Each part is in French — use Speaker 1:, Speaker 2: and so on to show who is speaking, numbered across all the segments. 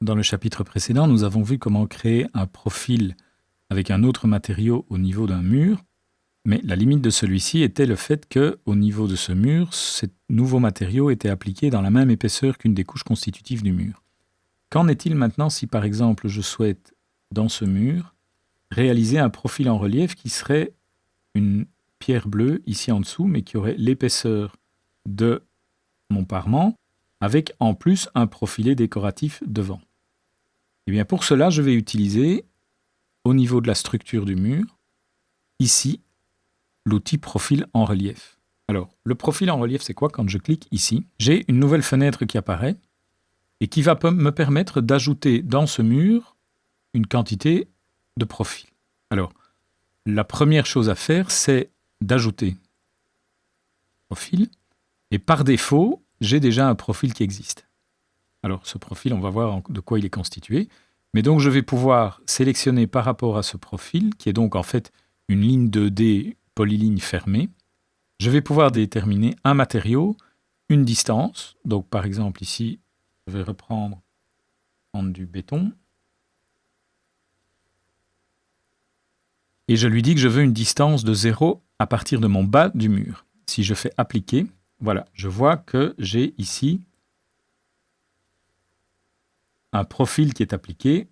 Speaker 1: Dans le chapitre précédent, nous avons vu comment créer un profil avec un autre matériau au niveau d'un mur, mais la limite de celui-ci était le fait qu'au niveau de ce mur, ce nouveau matériau était appliqué dans la même épaisseur qu'une des couches constitutives du mur. Qu'en est-il maintenant si par exemple je souhaite, dans ce mur, réaliser un profil en relief qui serait une pierre bleue ici en dessous, mais qui aurait l'épaisseur de mon parement, avec en plus un profilé décoratif devant. Eh bien pour cela, je vais utiliser, au niveau de la structure du mur, ici, l'outil profil en relief. Alors, le profil en relief, c'est quoi? Quand je clique ici, j'ai une nouvelle fenêtre qui apparaît et qui va me permettre d'ajouter dans ce mur une quantité de profils. Alors, la première chose à faire, c'est d'ajouter profil. Et par défaut, j'ai déjà un profil qui existe. Alors, ce profil, on va voir de quoi il est constitué. Mais donc, je vais pouvoir sélectionner par rapport à ce profil, qui est donc en fait une ligne 2D polyligne fermée. Je vais pouvoir déterminer un matériau, une distance. Donc, par exemple, ici, je vais prendre du béton. Et je lui dis que je veux une distance de 0 à partir de mon bas du mur. Si je fais appliquer, voilà, je vois que j'ai ici un profil qui est appliqué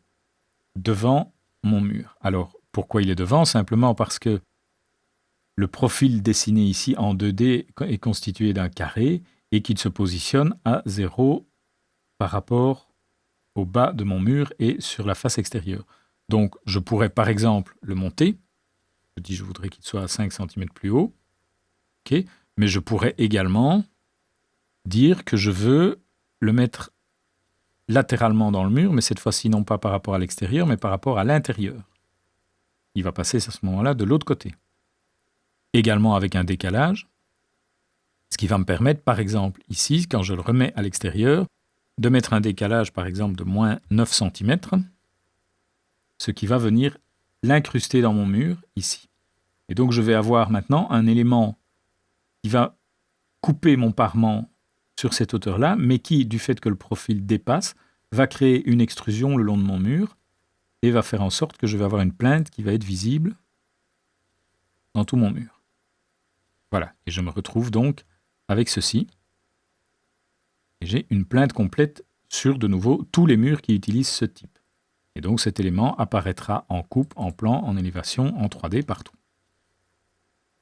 Speaker 1: devant mon mur. Alors, pourquoi il est devant? Simplement parce que le profil dessiné ici en 2D est constitué d'un carré et qu'il se positionne à 0 par rapport au bas de mon mur et sur la face extérieure. Donc, je pourrais par exemple le monter. Je dis je voudrais qu'il soit à 5 cm plus haut. Okay. Mais je pourrais également dire que je veux le mettre latéralement dans le mur, mais cette fois-ci non pas par rapport à l'extérieur, mais par rapport à l'intérieur. Il va passer à ce moment-là de l'autre côté. Également avec un décalage, ce qui va me permettre, par exemple, ici, quand je le remets à l'extérieur, de mettre un décalage, par exemple, de moins 9 cm, ce qui va venir l'incruster dans mon mur, ici. Et donc, je vais avoir maintenant un élément qui va couper mon parement sur cette hauteur-là, mais qui, du fait que le profil dépasse, va créer une extrusion le long de mon mur et va faire en sorte que je vais avoir une plainte qui va être visible dans tout mon mur. Voilà, et je me retrouve donc avec ceci. Et j'ai une plainte complète sur, de nouveau, tous les murs qui utilisent ce type. Et donc cet élément apparaîtra en coupe, en plan, en élévation, en 3D, partout.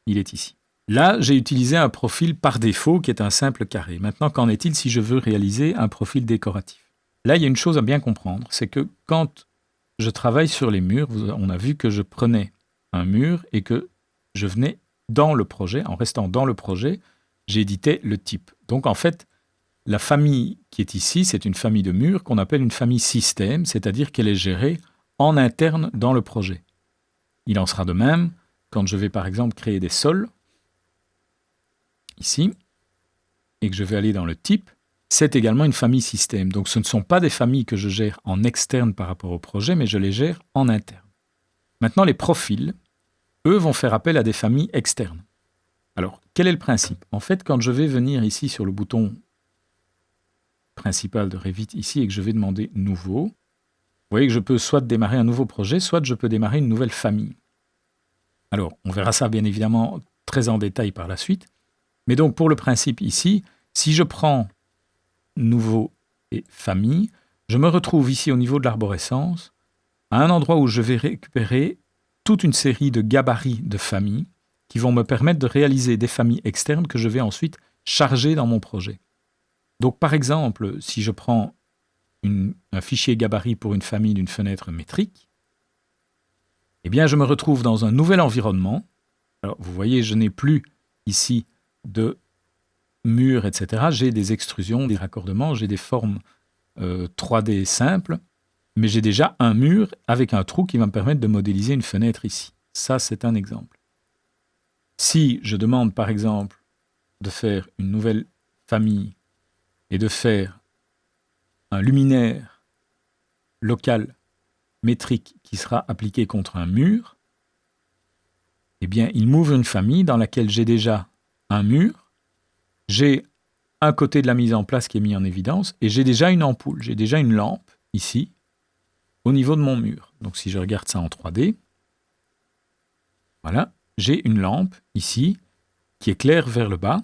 Speaker 1: Il est ici. Là, j'ai utilisé un profil par défaut qui est un simple carré. Maintenant, qu'en est-il si je veux réaliser un profil décoratif? Là, il y a une chose à bien comprendre, c'est que quand je travaille sur les murs, on a vu que je prenais un mur et que je venais dans le projet, en restant dans le projet, j'éditais le type. Donc en fait, la famille qui est ici, c'est une famille de murs qu'on appelle une famille système, c'est-à-dire qu'elle est gérée en interne dans le projet. Il en sera de même quand je vais par exemple créer des sols, ici, et que je vais aller dans le type, c'est également une famille système. Donc ce ne sont pas des familles que je gère en externe par rapport au projet, mais je les gère en interne. Maintenant, les profils, eux, vont faire appel à des familles externes. Alors, quel est le principe? En fait, quand je vais venir ici sur le bouton principal de Revit ici et que je vais demander « Nouveau », vous voyez que je peux soit démarrer un nouveau projet, soit je peux démarrer une nouvelle famille. Alors, on verra ça bien évidemment très en détail par la suite. Mais donc, pour le principe ici, si je prends « Nouveau » et « Famille », je me retrouve ici au niveau de l'arborescence, à un endroit où je vais récupérer toute une série de gabarits de familles qui vont me permettre de réaliser des familles externes que je vais ensuite charger dans mon projet. Donc, par exemple, si je prends un fichier gabarit pour une famille d'une fenêtre métrique, eh bien, je me retrouve dans un nouvel environnement. Alors, vous voyez, je n'ai plus ici de murs, etc. J'ai des extrusions, des raccordements, j'ai des formes 3D simples, mais j'ai déjà un mur avec un trou qui va me permettre de modéliser une fenêtre ici. Ça, c'est un exemple. Si je demande, par exemple, de faire une nouvelle famille et de faire un luminaire local métrique qui sera appliqué contre un mur, eh bien, il m'ouvre une famille dans laquelle j'ai déjà un mur, j'ai un côté de la mise en place qui est mis en évidence, et j'ai déjà une ampoule, j'ai déjà une lampe ici, au niveau de mon mur. Donc si je regarde ça en 3D, voilà, j'ai une lampe ici qui éclaire vers le bas,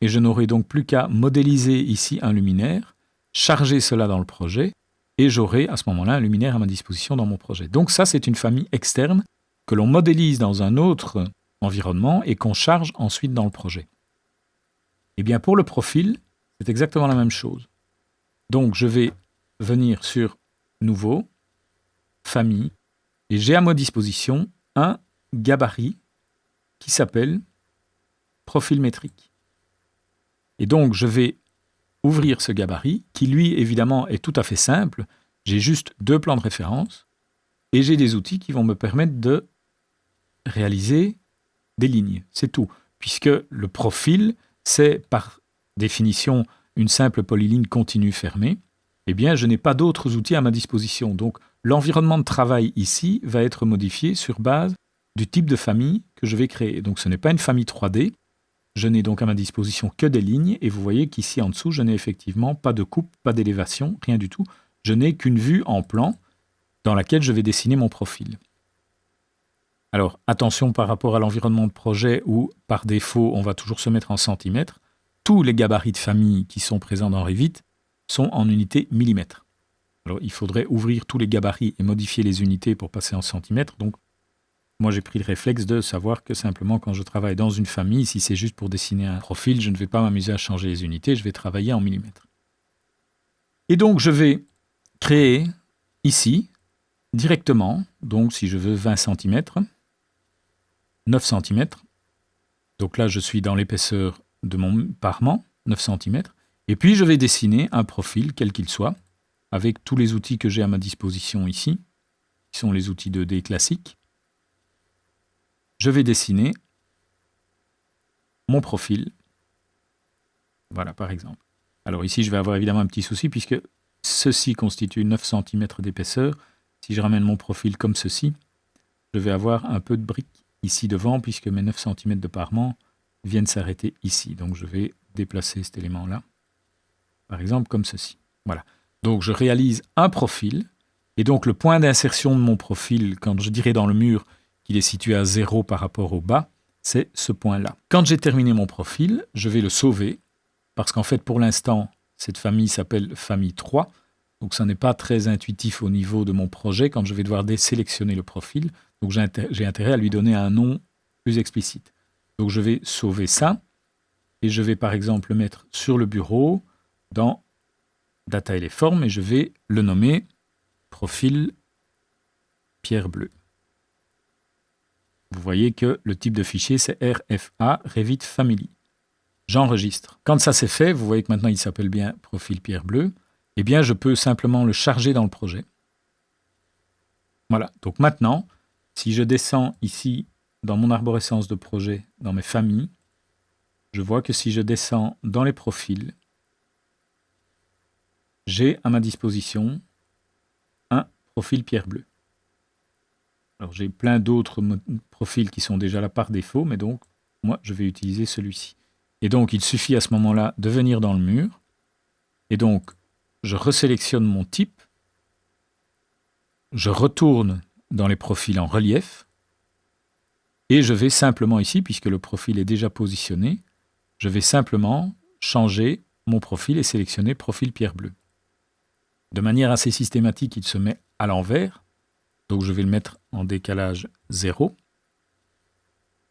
Speaker 1: et je n'aurai donc plus qu'à modéliser ici un luminaire, charger cela dans le projet, et j'aurai à ce moment-là un luminaire à ma disposition dans mon projet. Donc ça, c'est une famille externe que l'on modélise dans un autre environnement et qu'on charge ensuite dans le projet. Et bien pour le profil, c'est exactement la même chose. Donc je vais venir sur Nouveau, Famille, et j'ai à ma disposition un gabarit qui s'appelle Profil métrique. Et donc je vais ouvrir ce gabarit, qui lui évidemment est tout à fait simple. J'ai juste 2 plans de référence, et j'ai des outils qui vont me permettre de réaliser des lignes. C'est tout. Puisque le profil, c'est par définition une simple polyligne continue fermée, eh bien je n'ai pas d'autres outils à ma disposition. Donc l'environnement de travail ici va être modifié sur base du type de famille que je vais créer. Donc ce n'est pas une famille 3D, je n'ai donc à ma disposition que des lignes, et vous voyez qu'ici en dessous, je n'ai effectivement pas de coupe, pas d'élévation, rien du tout. Je n'ai qu'une vue en plan dans laquelle je vais dessiner mon profil. Alors attention par rapport à l'environnement de projet où par défaut on va toujours se mettre en centimètres, tous les gabarits de famille qui sont présents dans Revit sont en unités millimètres. Alors il faudrait ouvrir tous les gabarits et modifier les unités pour passer en centimètres, donc moi j'ai pris le réflexe de savoir que simplement quand je travaille dans une famille, si c'est juste pour dessiner un profil, je ne vais pas m'amuser à changer les unités, je vais travailler en millimètres. Et donc je vais créer ici, directement, donc si je veux 20 cm, 9 cm, donc là je suis dans l'épaisseur de mon parement, 9 cm, et puis je vais dessiner un profil, quel qu'il soit, avec tous les outils que j'ai à ma disposition ici, qui sont les outils 2D classiques. Je vais dessiner mon profil. Voilà, par exemple. Alors ici, je vais avoir évidemment un petit souci, puisque ceci constitue 9 cm d'épaisseur. Si je ramène mon profil comme ceci, je vais avoir un peu de briques ici devant, puisque mes 9 cm de parement viennent s'arrêter ici. Donc je vais déplacer cet élément-là, par exemple comme ceci. Voilà. Donc je réalise un profil, et donc le point d'insertion de mon profil, quand je dirais dans le mur qu'il est situé à 0 par rapport au bas, c'est ce point-là. Quand j'ai terminé mon profil, je vais le sauver, parce qu'en fait, pour l'instant, cette famille s'appelle famille 3, donc ça n'est pas très intuitif au niveau de mon projet quand je vais devoir désélectionner le profil, donc j'ai intérêt à lui donner un nom plus explicite. Donc je vais sauver ça, et je vais par exemple le mettre sur le bureau, dans Data et les formes, et je vais le nommer profil pierre bleue. Vous voyez que le type de fichier, c'est RFA, Revit Family. J'enregistre. Quand ça c'est fait, vous voyez que maintenant il s'appelle bien profil pierre bleue, eh bien je peux simplement le charger dans le projet. Voilà, donc maintenant, si je descends ici dans mon arborescence de projet, dans mes familles, je vois que si je descends dans les profils, j'ai à ma disposition un profil pierre bleue. Alors j'ai plein d'autres profils qui sont déjà là par défaut, mais donc moi je vais utiliser celui-ci. Et donc il suffit à ce moment-là de venir dans le mur, et donc je resélectionne mon type, je retourne dans les profils en relief, et je vais simplement ici, puisque le profil est déjà positionné, je vais simplement changer mon profil et sélectionner profil pierre bleue. De manière assez systématique, il se met à l'envers, donc je vais le mettre en décalage 0.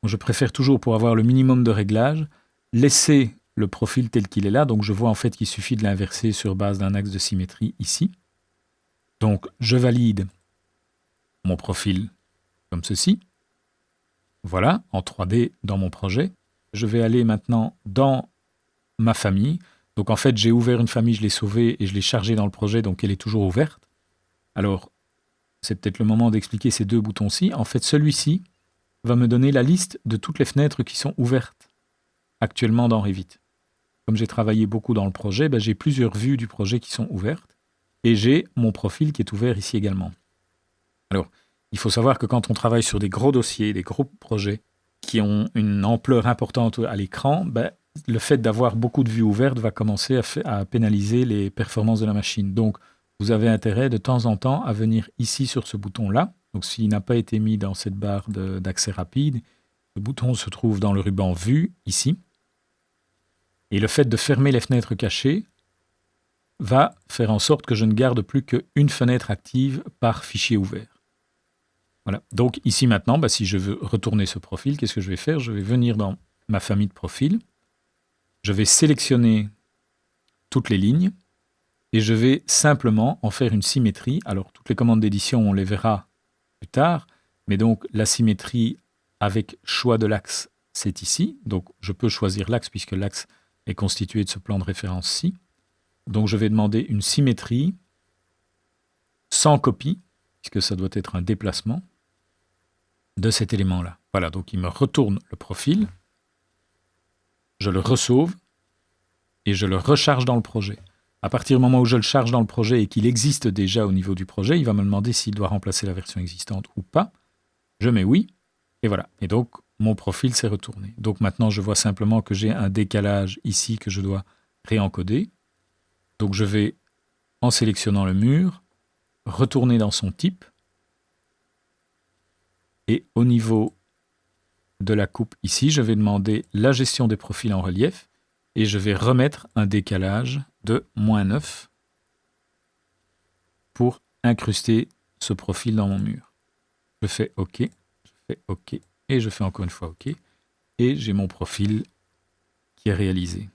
Speaker 1: Je préfère toujours, pour avoir le minimum de réglage, laisser le profil tel qu'il est là. Donc je vois en fait qu'il suffit de l'inverser sur base d'un axe de symétrie ici. Donc je valide mon profil comme ceci. Voilà, en 3D dans mon projet. Je vais aller maintenant dans ma famille. Donc en fait, j'ai ouvert une famille, je l'ai sauvée et je l'ai chargée dans le projet, donc elle est toujours ouverte. Alors, c'est peut-être le moment d'expliquer ces deux boutons-ci. En fait, celui-ci va me donner la liste de toutes les fenêtres qui sont ouvertes actuellement dans Revit. Comme j'ai travaillé beaucoup dans le projet, j'ai plusieurs vues du projet qui sont ouvertes et j'ai mon profil qui est ouvert ici également. Alors, il faut savoir que quand on travaille sur des gros dossiers, des gros projets qui ont une ampleur importante à l'écran, le fait d'avoir beaucoup de vues ouvertes va commencer à pénaliser les performances de la machine. Donc, vous avez intérêt de temps en temps à venir ici sur ce bouton-là. Donc s'il n'a pas été mis dans cette barre d'accès rapide, le bouton se trouve dans le ruban Vue, ici. Et le fait de fermer les fenêtres cachées va faire en sorte que je ne garde plus qu'une fenêtre active par fichier ouvert. Voilà. Donc ici maintenant, si je veux retourner ce profil, qu'est-ce que je vais faire? Je vais venir dans ma famille de profils, je vais sélectionner toutes les lignes et je vais simplement en faire une symétrie. Alors toutes les commandes d'édition, on les verra plus tard, mais donc la symétrie avec choix de l'axe, c'est ici. Donc je peux choisir l'axe puisque l'axe est constitué de ce plan de référence-ci. Donc je vais demander une symétrie sans copie, puisque ça doit être un déplacement de cet élément-là. Voilà, donc il me retourne le profil, je le ressauve et je le recharge dans le projet. À partir du moment où je le charge dans le projet et qu'il existe déjà au niveau du projet, il va me demander s'il doit remplacer la version existante ou pas. Je mets oui, et voilà. Et donc, mon profil s'est retourné. Donc maintenant, je vois simplement que j'ai un décalage ici que je dois réencoder. Donc je vais, en sélectionnant le mur, retourner dans son type. Et au niveau de la coupe ici, je vais demander la gestion des profils en relief. Et je vais remettre un décalage de -9 pour incruster ce profil dans mon mur. Je fais OK, je fais OK, et je fais encore une fois OK. Et j'ai mon profil qui est réalisé.